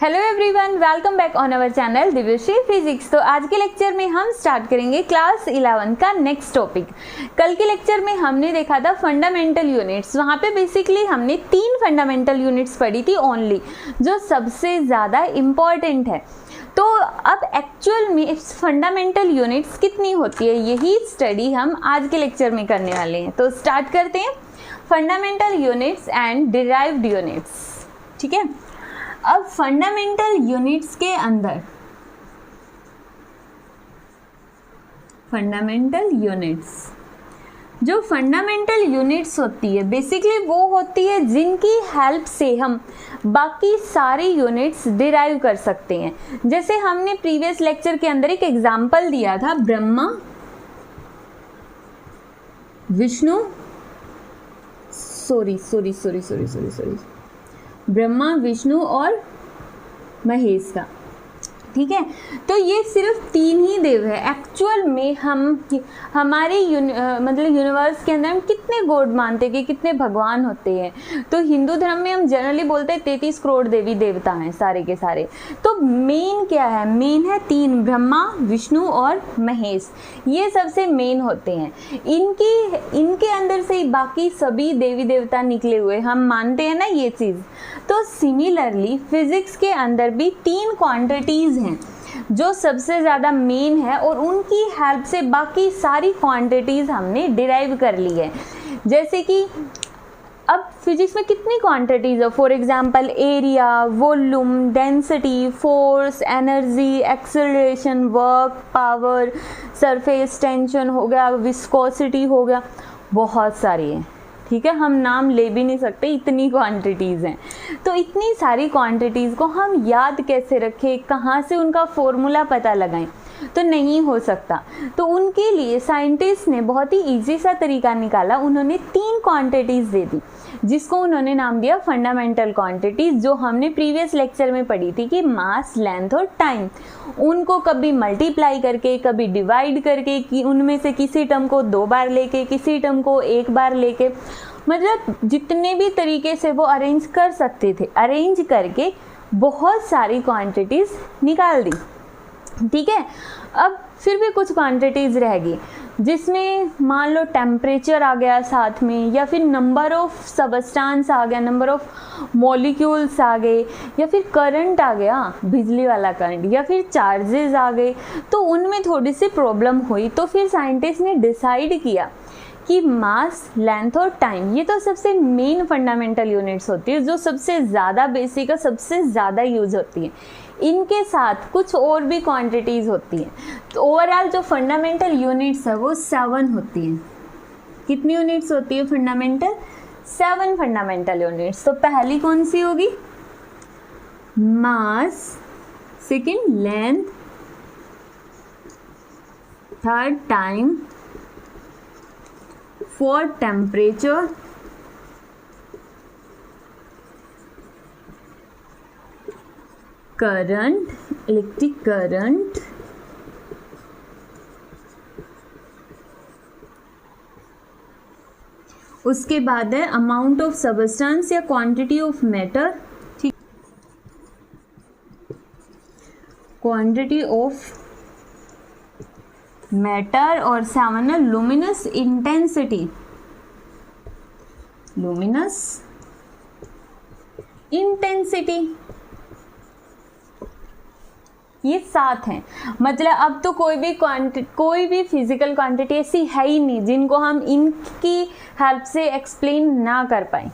Hello everyone, welcome back on our channel Divyashree physics. तो आज के लेक्चर में हम स्टार्ट करेंगे क्लास 11 का नेक्स्ट टॉपिक। कल के लेक्चर में हमने देखा था फंडामेंटल यूनिट्स। वहाँ पे बेसिकली हमने 3 फंडामेंटल यूनिट्स पढ़ी थी ओनली, जो सबसे ज़्यादा इम्पॉर्टेंट है। तो अब एक्चुअल में फंडामेंटल यूनिट्स कितनी होती है, यही स्टडी हम आज के लेक्चर में करने वाले हैं। तो स्टार्ट करते हैं, fundamental units and derived units. ठीक है, अब फंडामेंटल यूनिट्स के अंदर फंडामेंटल यूनिट्स, जो फंडामेंटल यूनिट्स होती है बेसिकली वो होती है जिनकी हेल्प से हम बाकी सारी यूनिट्स डिराइव कर सकते हैं। जैसे हमने प्रीवियस लेक्चर के अंदर एक एग्जांपल दिया था, ब्रह्मा विष्णु ब्रह्मा विष्णु और महेश का। ठीक है, तो ये सिर्फ 3 ही देव है। एक्चुअल में हमारे मतलब यूनिवर्स के अंदर हम कितने गॉड मानते हैं कि कितने भगवान होते हैं। तो हिंदू धर्म में हम जनरली बोलते हैं 33 करोड़ देवी देवता हैं सारे के सारे। तो मेन क्या है? मेन है 3, ब्रह्मा विष्णु और महेश। ये सबसे मेन होते हैं। इनके अंदर से ही बाकी सभी देवी देवता निकले हुए, हम मानते हैं ना ये चीज़। तो सिमिलरली फिजिक्स के अंदर भी 3 क्वांटिटीज हैं जो सबसे ज़्यादा मेन है, और उनकी हेल्प से बाकी सारी क्वांटिटीज हमने डिराइव कर ली है। जैसे कि अब फिजिक्स में कितनी क्वांटिटीज है, for example area, volume, density, force, energy, acceleration, work, power, surface tension हो गया, विस्कोसिटी हो गया, बहुत सारी है। ठीक है, हम नाम ले भी नहीं सकते, इतनी क्वांटिटीज़ हैं। तो इतनी सारी क्वांटिटीज़ को हम याद कैसे रखें, कहाँ से उनका फॉर्मूला पता लगाएं, तो नहीं हो सकता। तो उनके लिए साइंटिस्ट ने बहुत ही इजी सा तरीका निकाला। उन्होंने 3 क्वांटिटीज़ दे दी, जिसको उन्होंने नाम दिया फंडामेंटल क्वांटिटीज़, जो हमने प्रीवियस लेक्चर में पढ़ी थी कि मास, लेंथ और टाइम। उनको कभी मल्टीप्लाई करके, कभी डिवाइड करके, कि उनमें से किसी टर्म को 2 बार लेके, किसी टर्म को 1 बार लेके, मतलब जितने भी तरीके से वो अरेंज कर सकते थे, अरेंज करके बहुत सारी क्वांटिटीज़ निकाल दी। ठीक है, अब फिर भी कुछ क्वांटिटीज़ रहेगी, जिसमें मान लो टेम्परेचर आ गया साथ में, या फिर नंबर ऑफ सबस्टेंस आ गया, नंबर ऑफ मॉलिक्यूल्स आ गए, या फिर करंट आ गया, बिजली वाला करंट, या फिर चार्जेस आ गए। तो उनमें थोड़ी सी प्रॉब्लम हुई। तो फिर साइंटिस्ट ने डिसाइड किया कि मास, लेंथ और टाइम, ये तो सबसे मेन फंडामेंटल यूनिट्स होती है, जो सबसे ज़्यादा बेसिक, सबसे ज़्यादा यूज होती है। इनके साथ कुछ और भी क्वांटिटीज़ होती हैं। तो ओवरऑल जो फंडामेंटल यूनिट्स है वो 7 होती हैं। कितनी यूनिट्स होती है फंडामेंटल? 7 fundamental units. तो पहली कौन सी होगी? Mass, second length, third time, fourth temperature, current, electric current, उसके बाद है अमाउंट ऑफ सबस्टेंस या क्वांटिटी ऑफ मैटर। ठीक, क्वांटिटी ऑफ मैटर, और 7 है लुमिनस इंटेंसिटी, लुमिनस इंटेंसिटी। ये 7 हैं। मतलब अब तो कोई भी फिजिकल क्वांटिटी ऐसी है ही नहीं जिनको हम इनकी हेल्प से एक्सप्लेन ना कर पाए।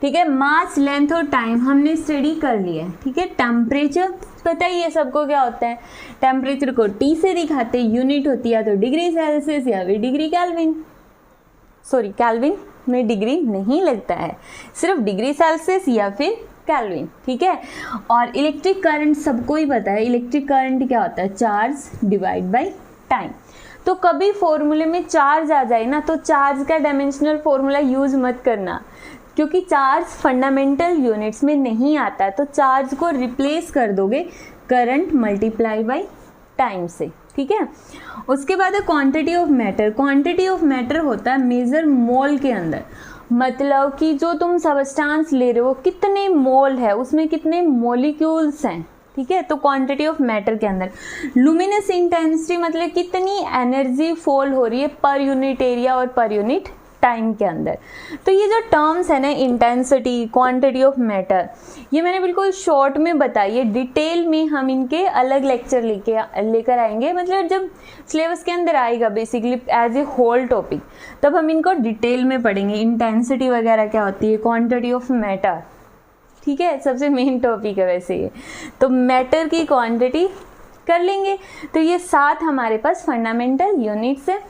ठीक है, मास, लेंथ और टाइम हमने स्टडी कर लिया है। ठीक है, टेम्परेचर पता ही है सबको क्या होता है। टेम्परेचर को T से दिखाते, यूनिट होती है तो डिग्री सेल्सियस या फिर डिग्री केल्विन। सॉरी, केल्विन में डिग्री नहीं लगता है, सिर्फ डिग्री सेल्सियस या फिर केल्विन। ठीक है, और इलेक्ट्रिक करंट सबको ही पता है। इलेक्ट्रिक करंट क्या होता है? Charge divide by time. तो कभी फॉर्मूले में चार्ज आ जाए ना, तो चार्ज का डायमेंशनल फॉर्मूला यूज मत करना, क्योंकि चार्ज फंडामेंटल यूनिट्स में नहीं आता। तो चार्ज को रिप्लेस कर दोगे करंट मल्टीप्लाई बाय टाइम से। ठीक है, उसके बाद है quantity of matter. Quantity of matter होता है मेजर मोल के अंदर। मतलब कि जो तुम सब्सटेंस ले रहे हो कितने मोल है, उसमें कितने मॉलिक्यूल्स हैं, ठीक है। तो क्वांटिटी ऑफ मैटर के अंदर लुमिनस इंटेंसिटी मतलब कितनी एनर्जी फॉल हो रही है पर यूनिट एरिया और पर यूनिट टाइम के अंदर। तो ये जो टर्म्स है ना, इंटेंसिटी, क्वांटिटी ऑफ मैटर, ये मैंने बिल्कुल शॉर्ट में बताई है। डिटेल में हम इनके अलग लेक्चर लेकर आएंगे, मतलब जब सिलेबस के अंदर आएगा basically as a whole topic, तब हम इनको डिटेल में पढ़ेंगे। इंटेंसिटी वगैरह क्या होती है, क्वांटिटी ऑफ मैटर, ठीक है, सबसे मेन टॉपिक है वैसे ये। तो मैटर की क्वांटिटी कर लेंगे। तो ये 7 हमारे पास फंडामेंटल यूनिट्स है,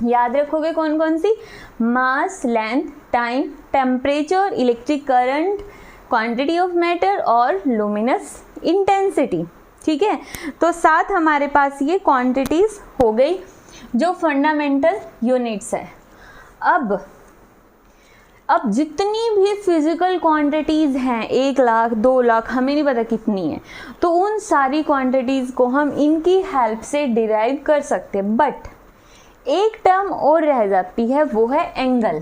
याद रखोगे कौन कौन सी, mass, length, time, temperature, electric current, quantity of matter और लुमिनस इंटेंसिटी, ठीक है। तो 7 हमारे पास ये क्वांटिटीज हो गई जो फंडामेंटल यूनिट्स है। अब जितनी भी फिजिकल क्वांटिटीज़ हैं, 1 लाख 2 लाख हमें नहीं पता कितनी है, तो उन सारी क्वांटिटीज़ को हम इनकी हेल्प से डिराइव कर सकते हैं। बट एक टर्म और रह जाती है, वो है एंगल।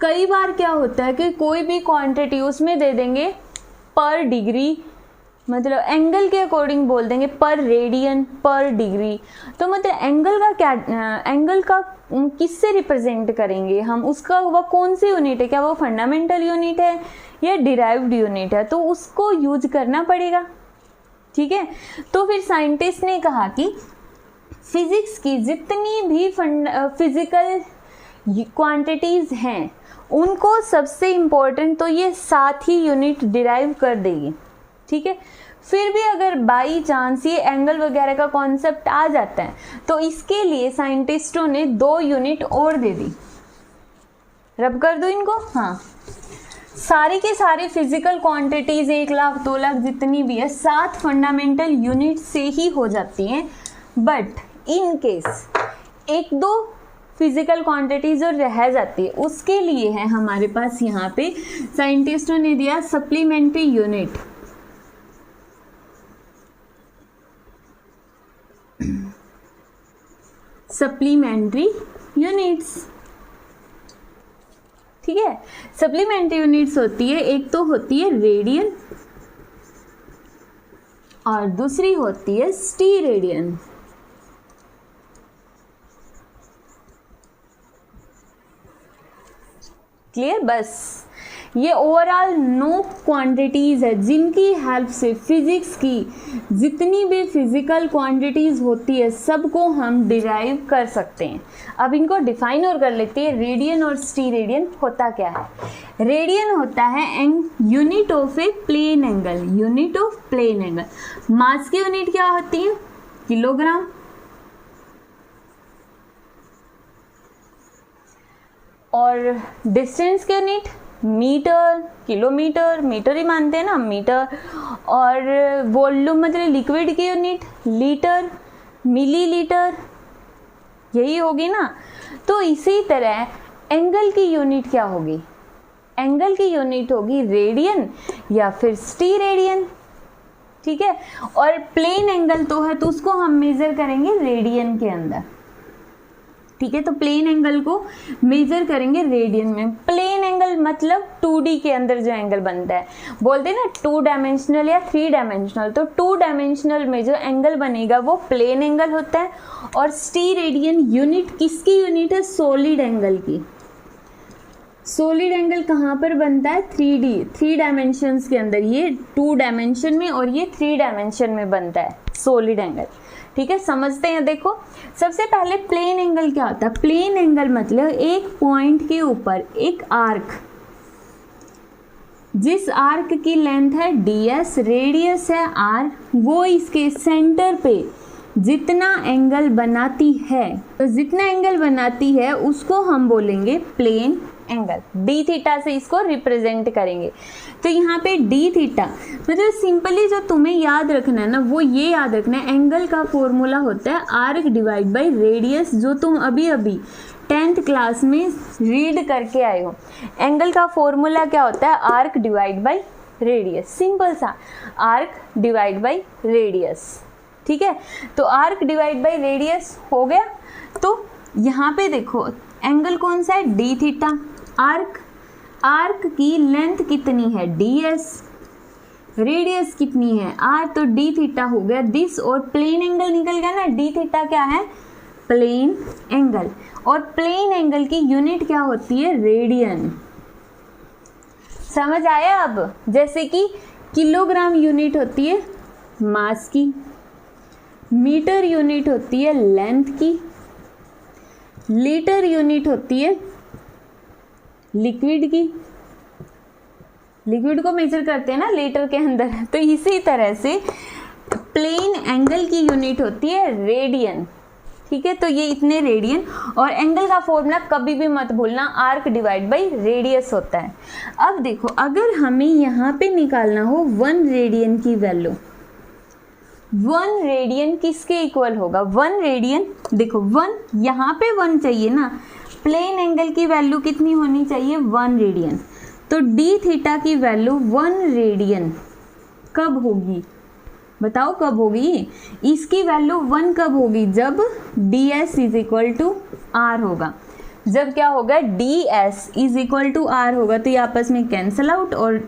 कई बार क्या होता है कि कोई भी क्वांटिटी उसमें दे देंगे पर डिग्री, मतलब एंगल के अकॉर्डिंग बोल देंगे पर रेडियन, पर डिग्री। तो मतलब एंगल का क्या, एंगल का किससे रिप्रेजेंट करेंगे हम, उसका वह कौन सी यूनिट है, क्या वो फंडामेंटल यूनिट है या डिराइव्ड यूनिट है, तो उसको यूज करना पड़ेगा, ठीक है। तो फिर साइंटिस्ट ने कहा कि फिजिक्स की जितनी भी फिजिकल क्वांटिटीज़ हैं उनको सबसे इम्पोर्टेंट तो ये 7 ही यूनिट डिराइव कर देगी, ठीक है। फिर भी अगर बाई चांस ये एंगल वगैरह का कॉन्सेप्ट आ जाता है तो इसके लिए साइंटिस्टों ने 2 यूनिट और दे दी। रब कर दो इनको, हाँ। सारी के सारी फिजिकल क्वांटिटीज़ 1 लाख 2 लाख जितनी भी है 7 फंडामेंटल यूनिट से ही हो जाती हैं। But in case 1-2 physical quantity जो रह जाती है उसके लिए है हमारे पास यहाँ पे साइंटिस्टों ने दिया सप्लीमेंट्री यूनिट। सप्लीमेंट्री यूनिट्स, ठीक है। सप्लीमेंट्री यूनिट्स होती है, एक तो होती है रेडियन और दूसरी होती है स्टीरेडियन। क्लियर, बस ये ओवरऑल 9 क्वांटिटीज़ है जिनकी हेल्प से फिजिक्स की जितनी भी फिजिकल क्वांटिटीज़ होती है सबको हम डिराइव कर सकते हैं। अब इनको डिफाइन और कर लेते हैं। रेडियन और स्टीरेडियन होता क्या है? रेडियन होता है unit of a plane angle, unit of plane angle. Mass की यूनिट क्या होती है? किलोग्राम। और डिस्टेंस की यूनिट मीटर, किलोमीटर, मीटर ही मानते हैं ना, मीटर। और वॉल्यूम मतलब लिक्विड की यूनिट लीटर, मिलीलीटर, यही होगी ना। तो इसी तरह एंगल की यूनिट क्या होगी? एंगल की यूनिट होगी रेडियन या फिर स्टीरेडियन, ठीक है। और प्लेन एंगल तो है तो उसको हम मेजर करेंगे रेडियन के अंदर, ठीक है। तो प्लेन एंगल को मेजर करेंगे रेडियन में। प्लेन एंगल मतलब 2D के अंदर जो एंगल बनता है, बोलते हैं ना 2 डायमेंशनल या 3 डायमेंशनल। तो 2 डायमेंशनल में जो एंगल बनेगा वो प्लेन एंगल होता है। और स्टीरेडियन यूनिट किसकी यूनिट है? सॉलिड एंगल की। सॉलिड एंगल कहाँ पर बनता है? 3D, 3 डायमेंशंस के अंदर। ये 2 डायमेंशन में और ये 3 डायमेंशन में बनता है सॉलिड एंगल, ठीक है। समझते हैं, देखो सबसे पहले प्लेन एंगल क्या होता है? प्लेन एंगल मतलब एक पॉइंट के ऊपर एक आर्क, जिस आर्क की लेंथ है ds, रेडियस है r, वो इसके सेंटर पे जितना एंगल बनाती है, तो जितना एंगल बनाती है उसको हम बोलेंगे प्लेन एंगल। डी थीटा से इसको रिप्रेजेंट करेंगे। तो यहाँ पे डी थीटा मतलब सिंपली जो तुम्हें याद रखना है ना, वो ये याद रखना है, एंगल का फॉर्मूला होता है आर्क डिवाइड बाय रेडियस, जो तुम अभी अभी 10th क्लास में रीड करके आए हो। एंगल का फॉर्मूला क्या होता है? Arc divide by radius, simple सा, आर्क डिवाइड बाय रेडियस, ठीक है। तो आर्क डिवाइड बाय रेडियस हो गया। तो यहाँ पे देखो एंगल कौन सा है, डी थीटा। आर्क की लेंथ कितनी है, ds, रेडियस कितनी है, r, तो डी थीटा हो गया दिस, और प्लेन एंगल निकल गया ना, डी थीटा क्या है, प्लेन एंगल, और प्लेन एंगल की यूनिट क्या होती है, रेडियन। समझ आया अब, जैसे कि किलोग्राम यूनिट होती है मास की, मीटर यूनिट होती है लेंथ की, लीटर यूनिट होती है लिक्विड की, लिक्विड को मेजर करते हैं ना लीटर के अंदर, तो इसी तरह से प्लेन एंगल की यूनिट होती है रेडियन। ठीक है, तो ये इतने रेडियन, और एंगल का फॉर्मूला कभी भी मत भूलना, आर्क डिवाइड बाई रेडियस होता है। अब देखो, अगर हमें यहाँ पे निकालना हो 1 रेडियन की वैल्यू, 1 रेडियन किसके इक्वल होगा, 1 रेडियन, देखो 1 यहाँ पे 1 चाहिए ना, प्लेन एंगल की वैल्यू कितनी होनी चाहिए, 1 रेडियन, तो डी थीटा की वैल्यू 1 रेडियन कब होगी, बताओ कब होगी, इसकी वैल्यू 1 कब होगी, जब ds is equal to R होगा। जब क्या होगा, ds is equal to R होगा, तो ये आपस में कैंसल आउट, और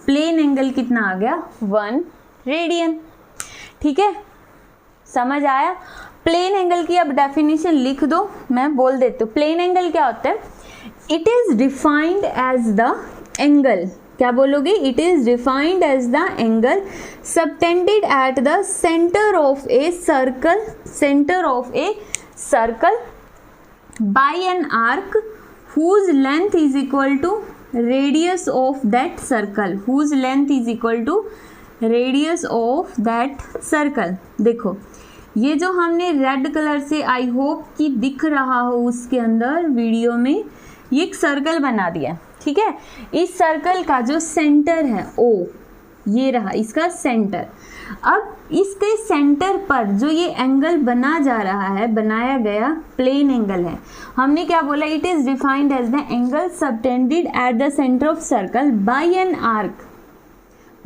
प्लेन एंगल कितना आ गया, 1 रेडियन। ठीक है, समझ आया। प्लेन एंगल की अब डेफिनेशन लिख दो, मैं बोल देती हूँ। प्लेन एंगल क्या होता है, it is defined as the angle, क्या बोलोगे, it is defined as the angle subtended at the centre of a circle, centre of a circle by an arc whose length is equal to radius of that circle, whose length is equal to radius of that circle। देखो ये जो हमने red colour से, I hope कि दिख रहा हो उसके अंदर वीडियो में, ये एक सर्कल बना दिया। ठीक है, इस सर्कल का जो सेंटर है O, ये रहा इसका सेंटर। अब इसके सेंटर पर जो ये एंगल बना जा रहा है, बनाया गया प्लेन एंगल है, हमने क्या बोला, it is defined as the angle subtended at the centre of circle by an arc,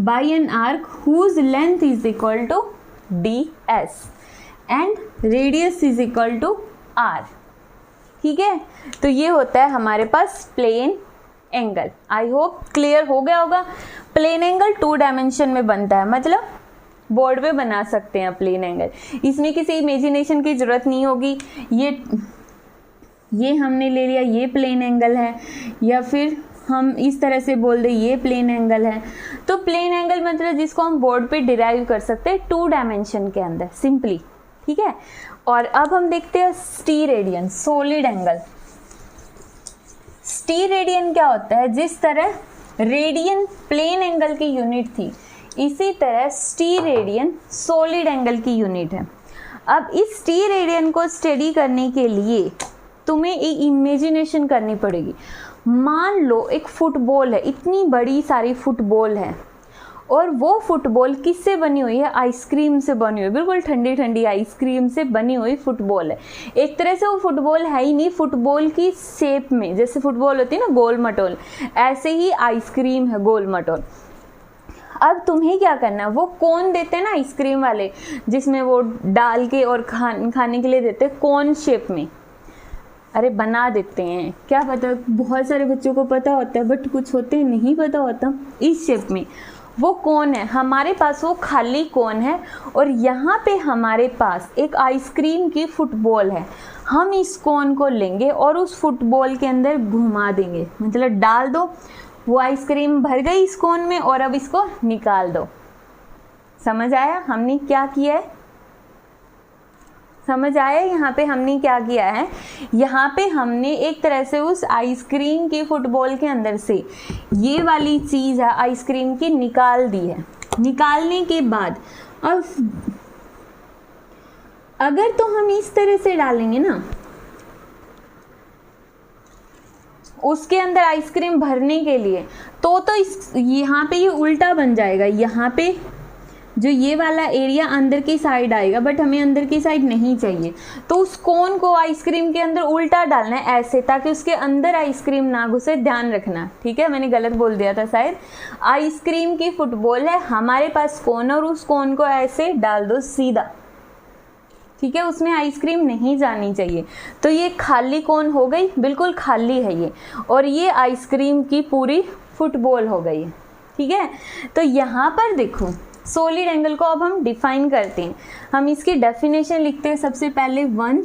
by an arc whose length is equal to ds and radius is equal to r। ठीक है, तो ये होता है हमारे पास plane angle. I hope clear हो गया होगा। प्लेन एंगल 2 डायमेंशन में बनता है, मतलब बोर्ड पे बना सकते हैं प्लेन एंगल, इसमें किसी इमेजिनेशन की जरूरत नहीं होगी। ये हमने ले लिया, ये प्लेन एंगल है, या फिर हम इस तरह से बोल दें ये प्लेन एंगल है। तो प्लेन एंगल मतलब जिसको हम बोर्ड पे डिराइव कर सकते हैं 2 डायमेंशन के अंदर सिंपली। ठीक है, और अब हम देखते हैं स्टीरेडियन, सॉलिड एंगल। स्टीरेडियन क्या होता है, जिस तरह रेडियन प्लेन एंगल की यूनिट थी, इसी तरह स्टीरेडियन सॉलिड एंगल की यूनिट है। अब इस स्टीरेडियन को स्टडी करने के लिए तुम्हें एक इमेजिनेशन करनी पड़ेगी। मान लो एक फुटबॉल है, इतनी बड़ी सारी फुटबॉल है, और वो फुटबॉल किससे बनी हुई है, आइसक्रीम से बनी हुई, बिल्कुल ठंडी ठंडी आइसक्रीम से बनी हुई फुटबॉल है। एक तरह से वो फुटबॉल है ही नहीं, फुटबॉल की शेप में, जैसे फुटबॉल होती है ना गोल मटोल, ऐसे ही आइसक्रीम है गोल मटोल। अब तुम्हें क्या करना है, वो कोन देते हैं ना आइसक्रीम वाले, जिसमें वो डाल के और खाने के लिए देते हैं कोन शेप में, अरे बना देते हैं, क्या पता बहुत सारे बच्चों को पता होता है, बट कुछ होते हैं नहीं पता होता। इस शेप में वो कोन है, हमारे पास वो खाली कोन है, और यहाँ पे हमारे पास एक आइसक्रीम की फुटबॉल है। हम इस कोन को लेंगे और उस फुटबॉल के अंदर घुमा देंगे, मतलब डाल दो, वो आइसक्रीम भर गई इस कोन में, और अब इसको निकाल दो। समझ आया हमने क्या किया है, समझ आया यहाँ पे हमने क्या किया है। यहाँ पे हमने एक तरह से उस आइसक्रीम की फुटबॉल के अंदर से ये वाली चीज़ है आइसक्रीम की निकाल दी है। निकालने के बाद अब अगर तो हम इस तरह से डालेंगे ना, उसके अंदर आइसक्रीम भरने के लिए, तो इस यहाँ पे ये उल्टा बन जाएगा। यहाँ पे जो ये वाला एरिया अंदर की साइड आएगा, बट हमें अंदर की साइड नहीं चाहिए, तो उस कोन को आइसक्रीम के अंदर उल्टा डालना है ऐसे, ताकि उसके अंदर आइसक्रीम ना घुसे। ध्यान रखना, ठीक है, मैंने गलत बोल दिया था शायद। आइसक्रीम की फुटबॉल है, हमारे पास कोन, और उस कोन को ऐसे डाल दो सीधा। ठीक है, उसमें आइसक्रीम नहीं जानी चाहिए। तो ये खाली कौन हो गई, बिल्कुल खाली है ये, और ये आइसक्रीम की पूरी फुटबॉल हो गई है। ठीक है, तो यहाँ पर देखो सॉलिड एंगल को अब हम डिफाइन करते हैं। हम इसकी डेफिनेशन लिखते हैं सबसे पहले, 1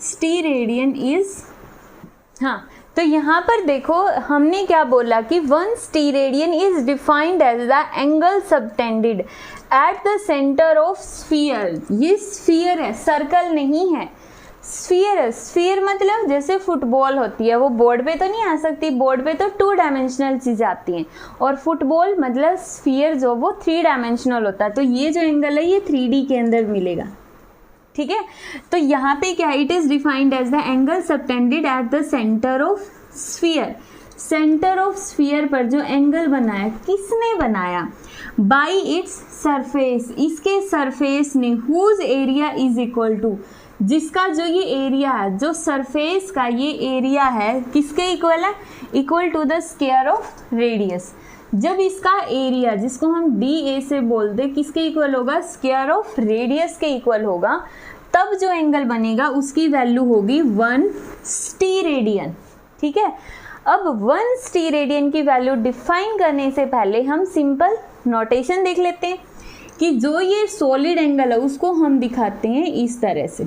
स्टीरेडियन इज, हाँ तो यहाँ पर देखो हमने क्या बोला कि 1 steradian is defined as the angle subtended at the centre of sphere. ये स्फीयर है, सर्कल नहीं है, स्फीयर है। स्फीयर मतलब जैसे फुटबॉल होती है, वो बोर्ड पे तो नहीं आ सकती, बोर्ड पे तो 2 डायमेंशनल चीज़ें आती हैं, और फुटबॉल मतलब स्फीयर जो वो 3 डायमेंशनल होता है। तो ये जो एंगल है ये 3D के अंदर मिलेगा। ठीक है, तो यहाँ पे क्या, it is defined as the angle subtended at the centre of sphere. Centre of sphere पर जो एंगल बनाया, किसने बनाया, बाई इट्स सरफेस, इसके सरफेस ने, whose area is equal to, जिसका जो ये एरिया है, जो सरफेस का ये एरिया है किसके इक्वल है, equal to the square of radius. जब इसका एरिया, जिसको हम DA से बोलते, किसके इक्वल होगा, स्क्वायर ऑफ रेडियस के इक्वल होगा, तब जो एंगल बनेगा उसकी वैल्यू होगी 1 स्टीरेडियन। ठीक है, अब 1 स्टीरेडियन की वैल्यू डिफाइन करने से पहले हम सिंपल नोटेशन देख लेते हैं कि जो ये सॉलिड एंगल है उसको हम दिखाते हैं इस तरह से,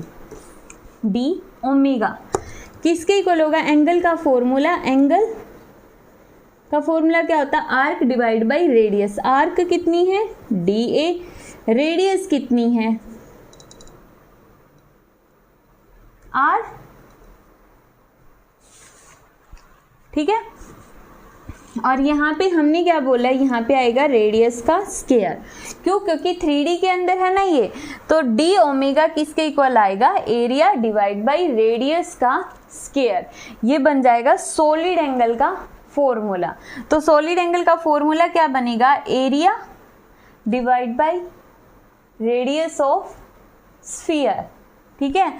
d ओमेगा किसके इक्वल होगा, एंगल का फॉर्मूला, एंगल का फॉर्मूला क्या होता है, arc divide by radius. Arc कितनी है, DA, रेडियस कितनी है, R। ठीक है, और यहाँ पे हमने क्या बोला, यहाँ पे आएगा रेडियस का स्क्वायर। क्यों, क्योंकि 3D के अंदर है ना ये, तो d ओमेगा किसके इक्वल आएगा, एरिया डिवाइड बाई रेडियस का स्क्वायर। ये बन जाएगा सॉलिड एंगल का फॉर्मूला। तो सॉलिड एंगल का फॉर्मूला क्या बनेगा, area divide by radius of sphere. ठीक है,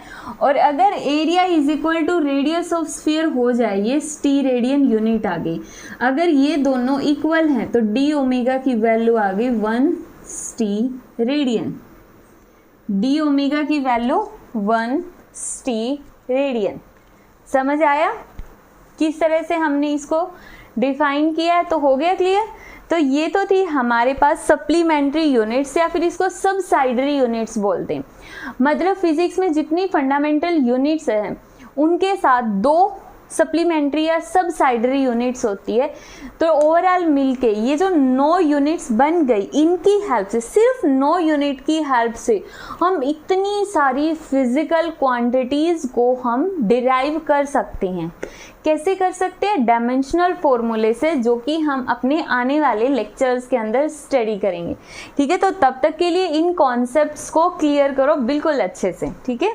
और अगर area is equal to radius of sphere हो जाए, ये स्टीरेडियन यूनिट आ गई। अगर ये दोनों इक्वल हैं तो d ओमेगा की वैल्यू आ गई 1 स्टीरेडियन। d ओमेगा की वैल्यू 1 स्टीरेडियन। समझ आया किस तरह से हमने इसको डिफाइन किया है, तो हो गया क्लियर। तो ये तो थी हमारे पास सप्लीमेंट्री यूनिट्स, या फिर इसको सबसाइडरी यूनिट्स बोलते हैं। मतलब फिजिक्स में जितनी फंडामेंटल यूनिट्स हैं उनके साथ 2 सप्लीमेंट्री या सबसाइडरी यूनिट्स होती है। तो ओवरऑल मिलके ये जो 9 यूनिट्स बन गई, इनकी हेल्प से, सिर्फ 9 यूनिट की हेल्प से हम इतनी सारी फिजिकल क्वांटिटीज़ को हम डिराइव कर सकते हैं। कैसे कर सकते हैं, डायमेंशनल फॉर्मूले से, जो कि हम अपने आने वाले लेक्चर्स के अंदर स्टडी करेंगे। ठीक है, तो तब तक के लिए इन कॉन्सेप्ट्स को क्लियर करो बिल्कुल अच्छे से। ठीक है।